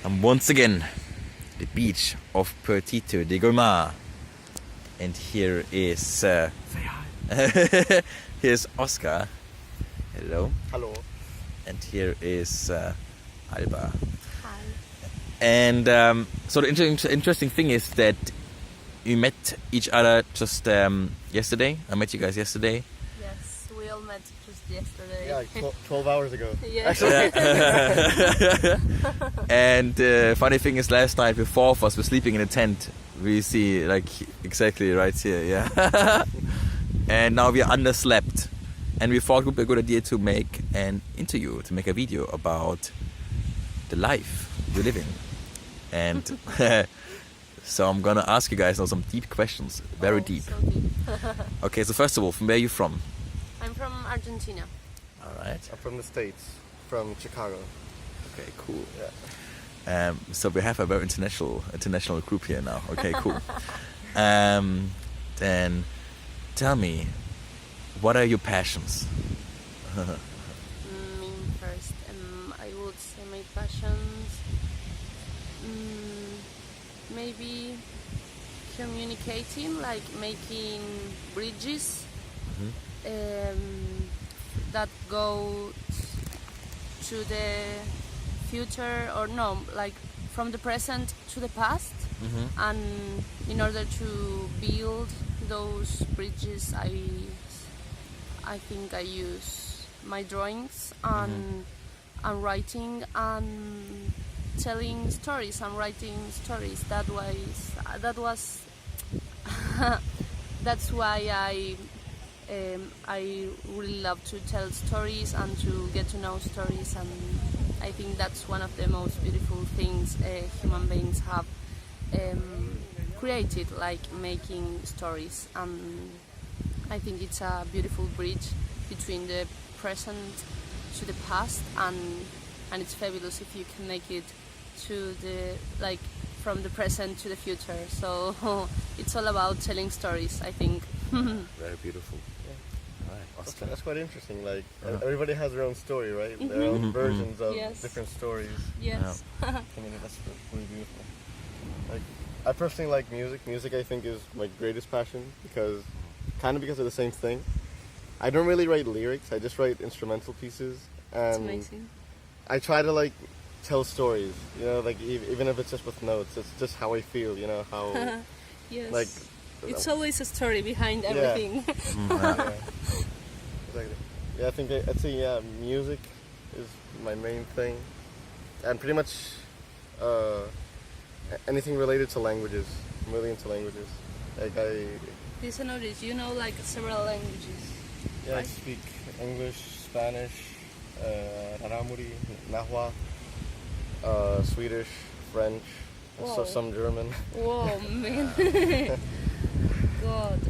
I'm once again the beach of Puerto de Gomar, and here is Say hi. here's Oscar. Hello. Hello. And here is Alba. Hi. And so the interesting thing is that we met each other just yesterday. I met you guys yesterday. Yes, we all met just yesterday. Yeah, like 12 hours ago. Yes. And funny thing is, last night the four of us were sleeping in a tent. We see like exactly right here, yeah. And now we are underslept. And we thought it would be a good idea to make an interview, to make a video about the life we're living. And so I'm gonna ask you guys now some deep questions, very deep. So deep. Okay, so first of all, from where are you from? I'm from Argentina. All right. I'm from the States, from Chicago. Okay, cool. Yeah. So we have a very international group here now. Okay, cool. Then tell me, what are your passions? Me first, I would say my passions, maybe communicating, like making bridges that go to the future, or no, like from the present to the past. And in order to build those bridges, I think I use my drawings and writing and telling stories and writing stories. That's why I really love to tell stories and to get to know stories, and I think that's one of the most beautiful things human beings have created, like making stories. And I think it's a beautiful bridge between the present to the past, and it's fabulous if you can make it to the, like, from the present to the future. So it's all about telling stories, I think. Very beautiful. Yeah. All right, Oscar. That's quite interesting. Like everybody has their own story, right? Their own versions of different stories. Yes. I mean, that's really beautiful. Like, I personally like music. Music, I think, is my greatest passion because of the same thing. I don't really write lyrics. I just write instrumental pieces, It's and amazing. I try to like tell stories. You know, like even if it's just with notes, it's just how I feel. You know how Yes. like It's always a story behind everything. yeah. Exactly. Yeah, I think I'd say music is my main thing, and pretty much anything related to languages. I'm really into languages. Like Please notice, you know, like several languages. I Right. speak English, Spanish, Raramuri, Nahua, Swedish, French, and so Whoa. some German. Whoa, man. God.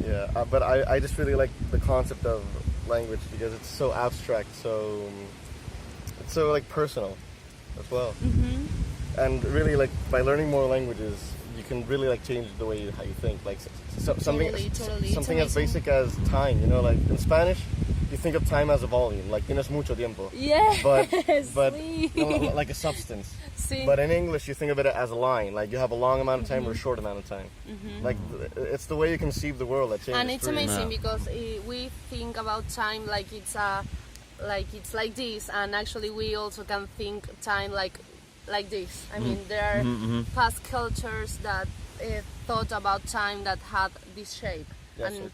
Yeah, but I just really like the concept of language because it's so abstract, it's so like personal as well. And really, like, by learning more languages, you can really like change the way how you think. Like something Totally. something It's as basic as time. You know, like in Spanish, you think of time as a volume, like tienes mucho tiempo. Yes. But Sí. like a substance. Sí. But in English, you think of it as a line, like you have a long amount of time or a short amount of time. Like it's the way you conceive the world that changes. And it's for you. amazing because we think about time like it's like this, and actually we also can think time like this. I mean, there are past cultures that thought about time that had this shape, Yes, and okay.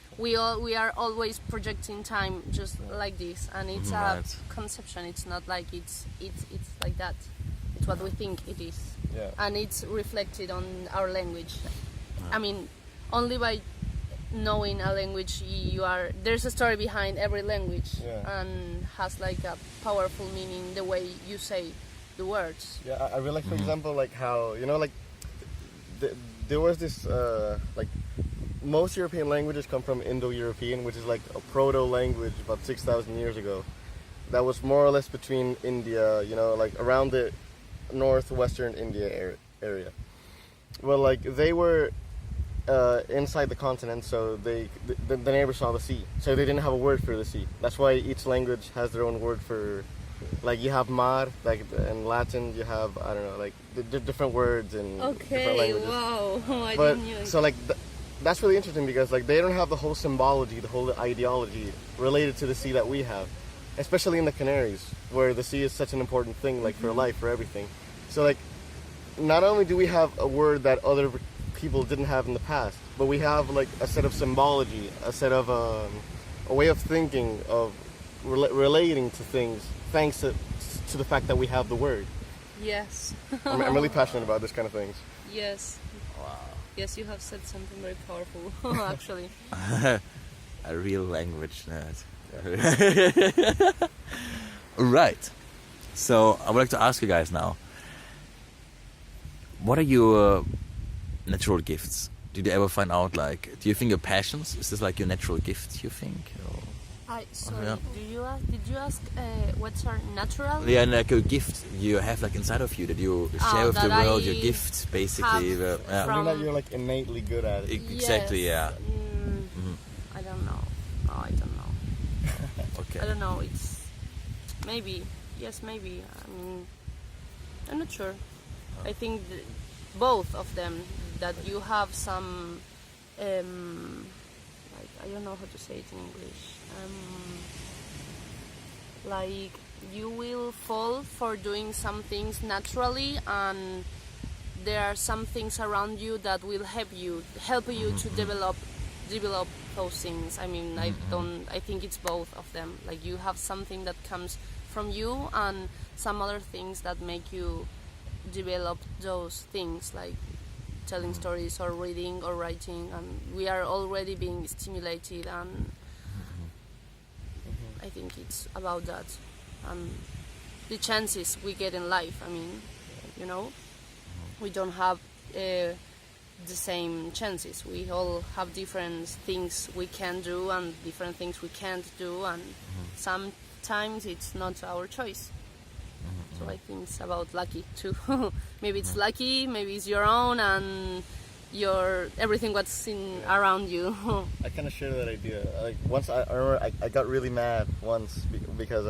we are always projecting time just like this, and it's a Right. conception. It's not like it's like that. It's what we think it is, Yeah. and it's reflected on our language. I mean, only by knowing a language, there's a story behind every language, and has like a powerful meaning the way you say the words. Yeah, I really like, for example, like how, you know, like there was this like most European languages come from Indo-European, which is like a proto-language about 6,000 years ago. That was more or less between India, you know, like around the northwestern India area. Well, like they were inside the continent, so the neighbors saw the sea, so they didn't have a word for the sea. That's why each language has their own word for Like you have mar, like in Latin you have, I don't know, like the different words in different Okay, languages. wow. I But didn't know it. so like that's really interesting because like they don't have the whole symbology, the whole ideology related to the sea that we have, especially in the Canaries, where the sea is such an important thing, like for life, for everything. So like, not only do we have a word that other people didn't have in the past, but we have like a set of symbology, a set of a way of thinking, of relating to things, thanks to the fact that we have the word. Yes. I'm really passionate about this kind of things. Yes. Yes, you have said something very powerful, actually. A real language nerd. Right. So I would like to ask you guys now, what are your natural gifts? Did you ever find out, like, do you think your passions, is this like your natural gift, you think? Or? Sorry, Yeah. did you ask what's our natural? Yeah, like a gift you have like inside of you that you share with the that world, I your gift, basically. have Yeah. I mean that you're like innately good at it. Exactly, Yes. yeah. I don't know. No, I don't know. Okay. I don't know. It's maybe. Yes, maybe. I mean, I'm not sure. I think both of them. That you have some, like, I don't know how to say it in English. Like you will fall for doing some things naturally, and there are some things around you that will help you to develop those things. I mean, I think it's both of them. Like you have something that comes from you, and some other things that make you develop those things, like telling stories or reading or writing, and we are already being stimulated, and I think it's about that, and the chances we get in life. I mean, you know, we don't have the same chances. We all have different things we can do and different things we can't do, and sometimes it's not our choice. So I think it's about lucky too. Maybe it's lucky, maybe it's your own, and your everything what's in around you. I kind of share that idea. Like once I remember I got really mad once because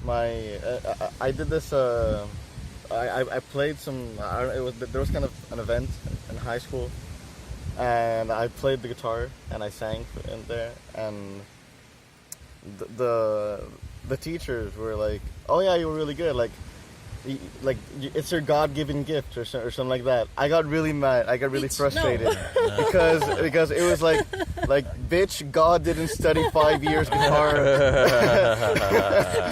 I did this. I played some. There was kind of an event in high school, and I played the guitar and I sang in there, and the teachers were like, "Oh yeah, you were really good. Like it's your God-given gift or something like that." I got really mad. I got really frustrated because it was like bitch, God didn't study 5 years guitar.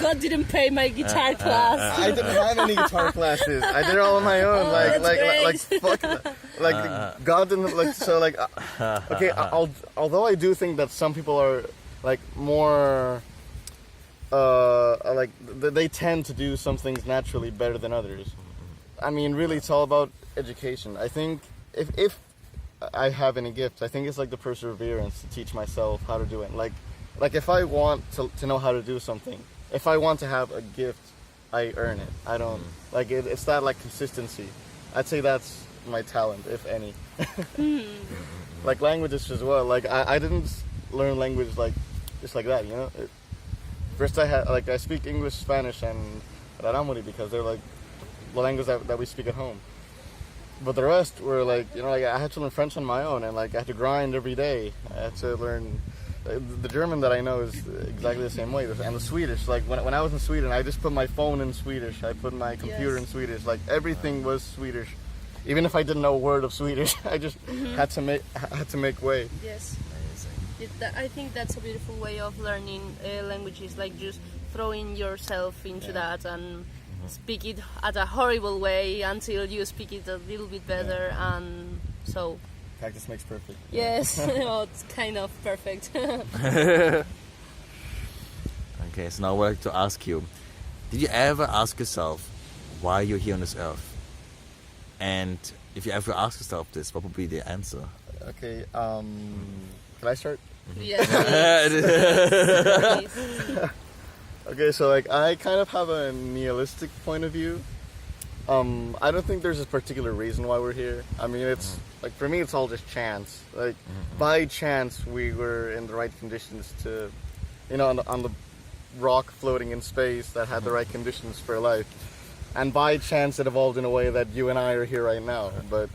God didn't pay my guitar class. I didn't have any guitar classes. I did it all on my own. Like fuck. God didn't like so like. Okay, although I do think that some people are like more. Like they tend to do some things naturally better than others. I mean, really, it's all about education. I think if I have any gifts, I think it's like the perseverance to teach myself how to do it. Like if I want to know how to do something, if I want to have a gift, I earn it. I don't like it. It's that like consistency. I'd say that's my talent, if any. Like languages as well. Like I didn't learn language like just like that, you know. First I speak English, Spanish, and Raramuri because they're like the language that we speak at home. But the rest were like, you know, like I had to learn French on my own, and like I had to grind every day. I had to learn the German that I know is exactly the same way, and the Swedish. Like when I was in Sweden, I just put my phone in Swedish. I put my computer in Swedish. Like everything was Swedish, even if I didn't know a word of Swedish. I just had to make way. Yes. I think that's a beautiful way of learning languages, like just throwing yourself into that and speak it at a horrible way until you speak it a little bit better, and so... Practice makes perfect. Yes, well, it's kind of perfect. Okay, so now I would like to ask you, did you ever ask yourself why you're here on this earth? And if you ever ask yourself this, what would be the answer? Okay, can I start? Yes. Okay, so like I kind of have a nihilistic point of view. I don't think there's a particular reason why we're here. I mean, it's like for me, it's all just chance. Like by chance, we were in the right conditions to, you know, on the rock floating in space that had the right conditions for life. And by chance it evolved in a way that you and I are here right now. But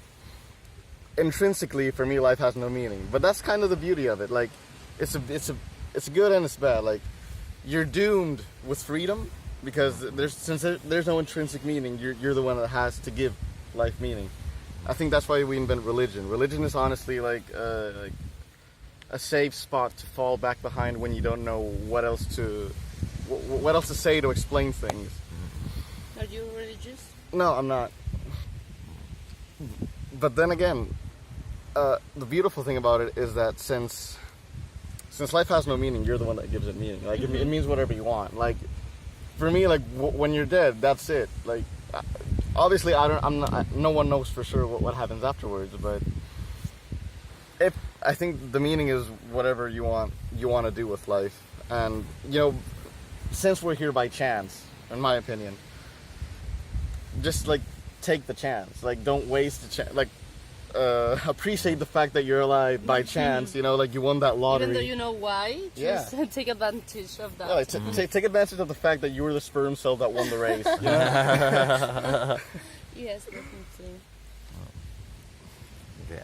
intrinsically, for me, life has no meaning. But that's kind of the beauty of it. Like, it's good and it's bad. Like, you're doomed with freedom because since there's no intrinsic meaning, you're the one that has to give life meaning. I think that's why we invent religion. Religion is honestly like a safe spot to fall back behind when you don't know what else to say to explain things. Are you religious? No, I'm not. But then again, the beautiful thing about it is that since life has no meaning, you're the one that gives it meaning. Like, it means whatever you want. Like, for me, like, when you're dead, that's it. Like, obviously, no one knows for sure what happens afterwards, but I think the meaning is whatever you want to do with life. And, since we're here by chance, in my opinion, just, like, take the chance. Like, don't waste the chance. Like, appreciate the fact that you're alive by chance, like you won that lottery. Even though you know why, just take advantage of that. Yeah, like, take advantage of the fact that you were the sperm cell that won the race. Yes, definitely. Okay,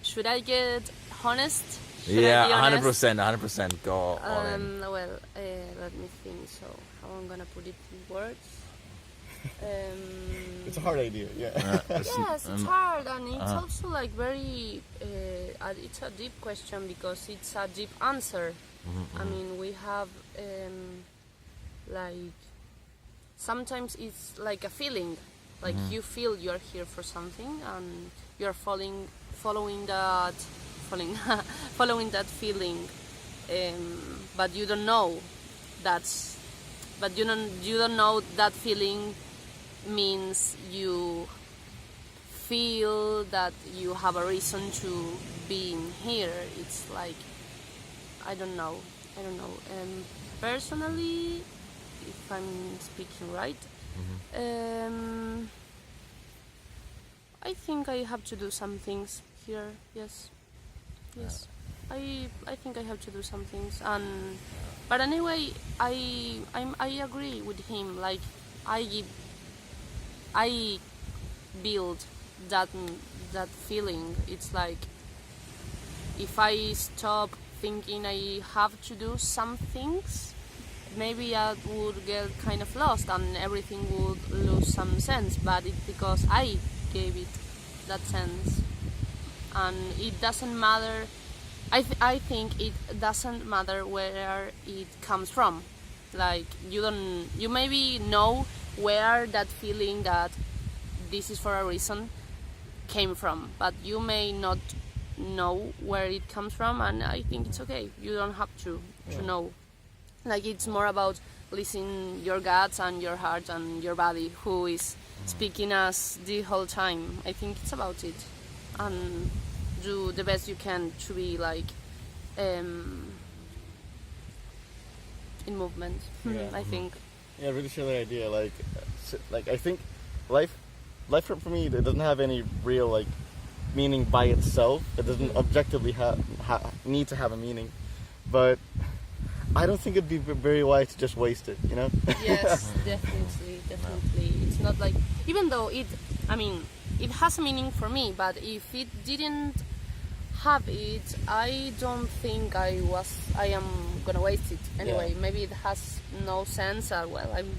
should I get honest? yeah, 100%. Go all in. Well, let me think. So, how I'm gonna put it in words? It's a hard idea, yeah. Yes, it's hard, and it's also like very. It's a deep question because it's a deep answer. I mean, we have like sometimes it's like a feeling, like you feel you're here for something, and you're following that feeling, but you don't know you don't know that feeling means you feel that you have a reason to be in here. It's like I don't know. Personally, if I'm speaking right, I think I have to do some things here. Yes. I think I have to do some things, but anyway, I agree with him. Like I build that feeling. It's like if I stop thinking I have to do some things, maybe I would get kind of lost and everything would lose some sense. But it's because I gave it that sense, and it doesn't matter. I think it doesn't matter where it comes from. Like you maybe know where that feeling that this is for a reason came from, but you may not know where it comes from, and I think it's okay. You don't have to know. Like, it's more about listening your guts and your heart and your body who is speaking us the whole time. I think it's about it, and do the best you can to be like in movement. I think. Yeah, I really share that idea. Like I think life for me, it doesn't have any real like meaning by itself. It doesn't objectively need to have a meaning, but I don't think it'd be very wise to just waste it. Yes, definitely. It's not like, even though it has a meaning for me, but if it didn't have it, I don't think I am gonna waste it anyway. Maybe it has no sense. Well, I'm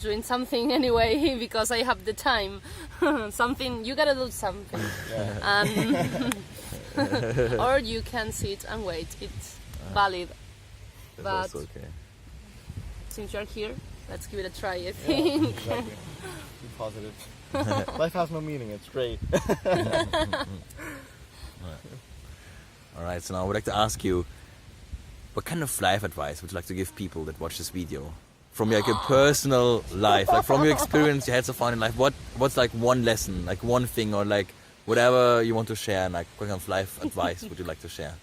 doing something anyway because I have the time. Something, you gotta do something. Or you can sit and wait. It's valid. That's also okay. Since you're here, let's give it a try, I think. Exactly. Be positive. Life has no meaning. It's great. Alright, so now I would like to ask you, what kind of life advice would you like to give people that watch this video? From like your personal life, like from your experience you had so far in life, what's like one lesson, like one thing, or like whatever you want to share, and like what kind of life advice would you like to share?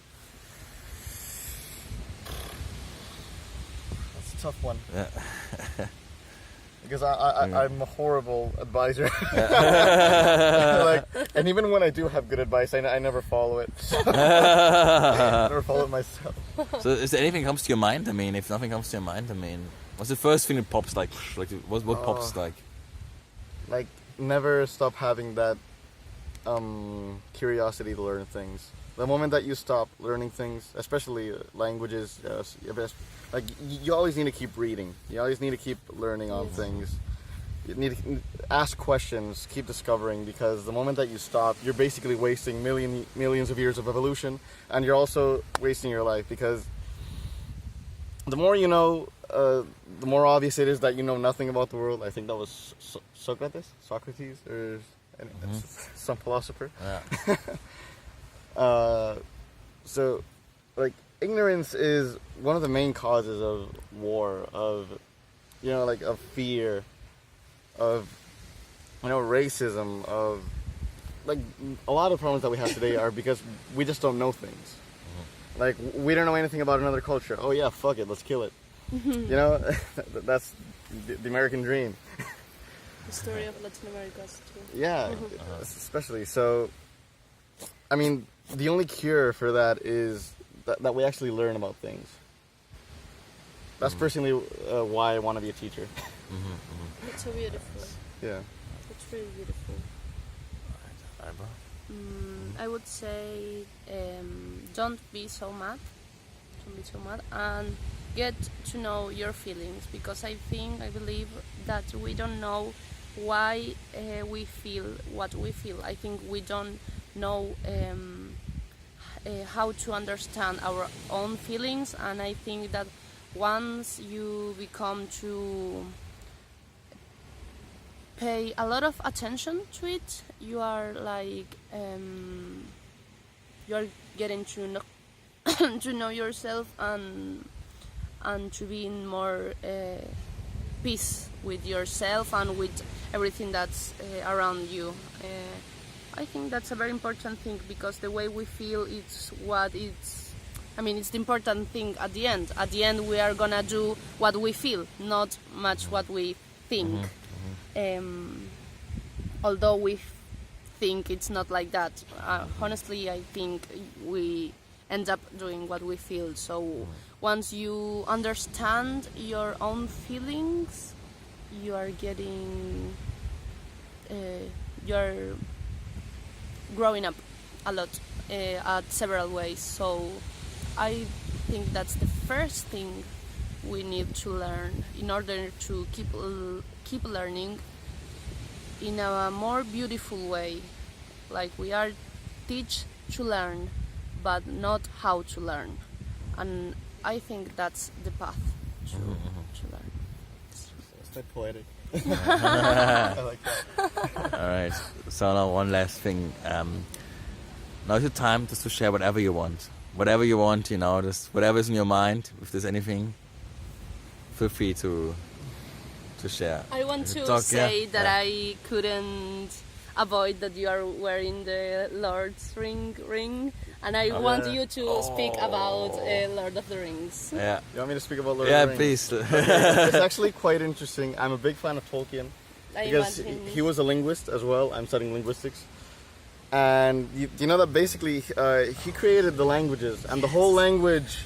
That's a tough one. Yeah. because I'm a horrible advisor. Like, and even when I do have good advice, I never follow it. I never follow it myself. So, is there anything that comes to your mind? I mean, if nothing comes to your mind, I mean, what's the first thing that pops like what pops like? Like, never stop having that curiosity to learn things. The moment that you stop learning things, especially languages, like you always need to keep reading. You always need to keep learning on things. You need to ask questions, keep discovering, because the moment that you stop, you're basically wasting millions of years of evolution, and you're also wasting your life, because the more you know, the more obvious it is that you know nothing about the world. I think that was Socrates, or some philosopher. Yeah. So, like, ignorance is one of the main causes of war, of, like, of fear, of, racism, of, like, a lot of problems that we have today are because we just don't know things. Like, we don't know anything about another culture. Oh yeah, fuck it, let's kill it. That's the American dream. The story of Latin America too. Yeah, especially. So, I mean, the only cure for that is that we actually learn about things. That's personally why I want to be a teacher. It's so beautiful. Yeah. It's really beautiful. I would say don't be so mad. Don't be so mad, and get to know your feelings, because I believe that we don't know why we feel what we feel. I think we don't know how to understand our own feelings, and I think that once you become to pay a lot of attention to it, you are like you are getting to know to know yourself, and to be in more peace with yourself and with everything that's around you. I think that's a very important thing, because the way we feel is what it's. I mean, it's the important thing at the end. At the end, we are gonna do what we feel, not much what we think. Although we think it's not like that. Honestly, I think we end up doing what we feel. So once you understand your own feelings, you are getting, you're growing up a lot at several ways. So I think that's the first thing we need to learn in order to keep learning in a more beautiful way. Like, we are teach to learn, but not how to learn. And I think that's the path to learn. It's like poetic. I like that. All right. So now one last thing. Now is your time just to share whatever you want. Whatever you want, just whatever's in your mind. If there's anything, feel free to share. I want to say that I couldn't avoid that you are wearing the Lord's ring, and I want you to speak about Lord of the Rings. Yeah. You want me to speak about Lord of the Rings? Yeah, please. It's actually quite interesting. I'm a big fan of Tolkien, because he was a linguist as well. I'm studying linguistics. And you know that basically he created the languages, and the whole language,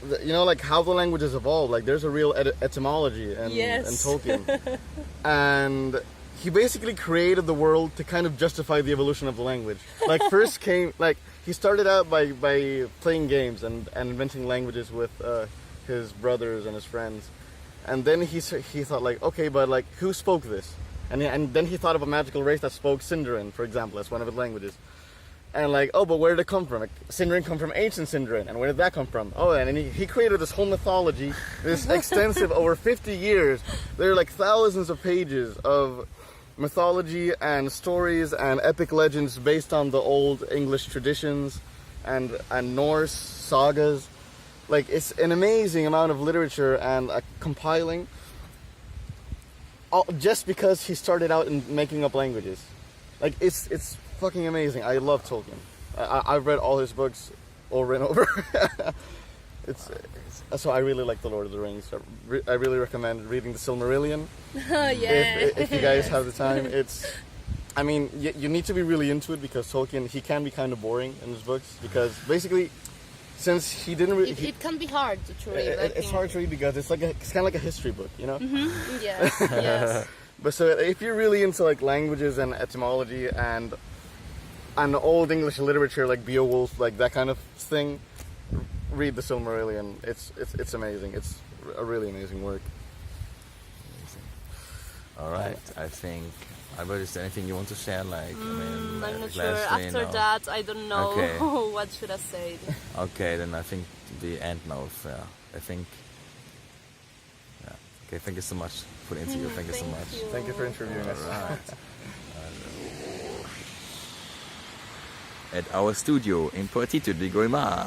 like how the languages evolved. Like, there's a real etymology in Tolkien. And he basically created the world to kind of justify the evolution of the language. Like, first came, like, he started out by playing games and inventing languages with his brothers and his friends. And then he thought, like, okay, but, like, who spoke this? And then he thought of a magical race that spoke Sindarin, for example, as one of its languages. And, like, oh, but where did it come from? Like, Sindarin come from ancient Sindarin, and where did that come from? Oh, and he created this whole mythology, this extensive, over 50 years. There are, like, thousands of pages of mythology and stories and epic legends based on the old English traditions and Norse sagas. Like, it's an amazing amount of literature and compiling, just because he started out in making up languages. Like, it's fucking amazing. I love Tolkien. I've read all his books over and over. So I really like the Lord of the Rings. I really recommend reading the Silmarillion. Yeah. If you guys have the time, I mean, you need to be really into it because Tolkien, he can be kind of boring in his books because basically, since he didn't really... It can be hard to read. It's hard to read because it's kind of like a history book, you know? Mm-hmm. Yes, yes. But so if you're really into like languages and etymology and old English literature like Beowulf, like that kind of thing, read the Silmarillion. It's amazing. It's a really amazing work. All right, I think. Alba, is there anything you want to share? Like, I'm not sure. lastly, After no? that, I don't know Okay. what should I say. Okay, then I think the end now. I think. Yeah. Okay, thank you so much for the interview. Thank you so much. Thank you for interviewing us. Right. At our studio in Puerto de Goimar.